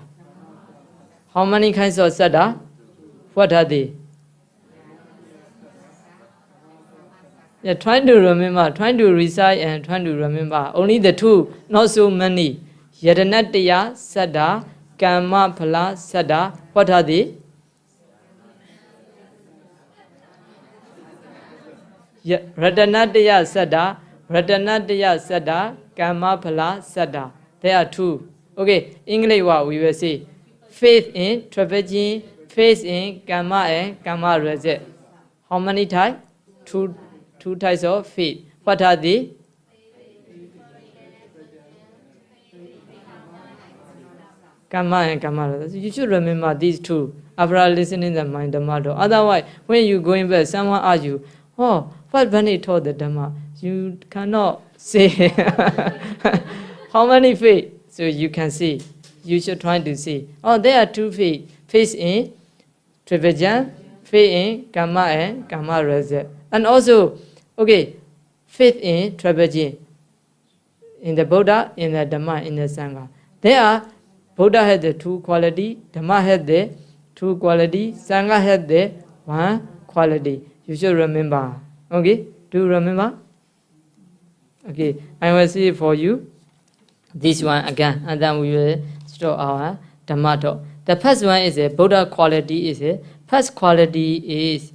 [SPEAKER 1] How many kinds of saddha? What are they? Yeah, trying to remember, trying to recite and trying to remember. Only the two, not so many. Jāneyyācāra Saddha, Karma Phala Saddha. What are they? Jāneyyācāra Saddha, Jāneyyācāra Saddha, Karma Phala Saddha. There are two. Okay, English what we will say. Faith in traveling, faith in karma and karma result. How many types? Two types of faith. What are they? Karma and karma result. You should remember these two after listening to my Dhamma. Otherwise, when you going back, someone asks you, "Oh, what Bani taught the Dhamma?" You cannot say how many faith. So you can see. You should try to see. Oh, there are two faith. Faith in traveling, faith in karma and karma result. And also, okay, faith in traveling. In the Buddha, in the Dhamma, in the Sangha. There are, Buddha has the two quality, Dhamma has the two quality, Sangha has the one quality. You should remember. Okay, do you remember? Okay, I will see for you this one again, and then we will start our Dhamma talk. The first one is a Buddha quality. First quality is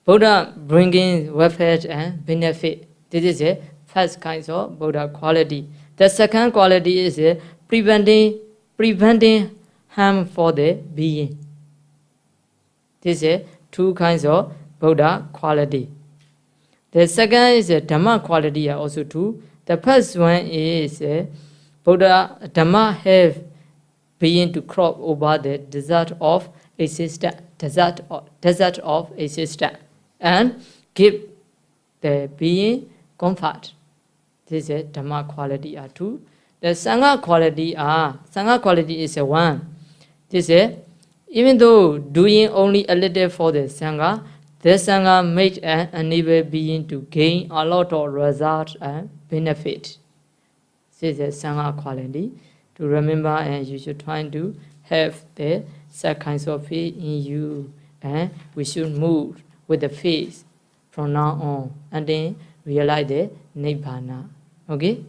[SPEAKER 1] Buddha bringing welfare and benefit. This is a first kind of Buddha quality. The second quality is preventing harm for the being. This is two kinds of Buddha quality. The second is a Dhamma quality, also two. The first one is Buddha Dhamma have being to crop over the desert of existence, desert of existence. And give the being comfort. This is Dhamma quality are two. The Sangha quality is a one. This is, even though doing only a little for the Sangha, the Sangha made an enable being to gain a lot of result and benefit. This is Sangha quality. To remember, and you should try to have the set kinds of faith in you, and we should move with the faith from now on, and then realize the Nibbana. Okay?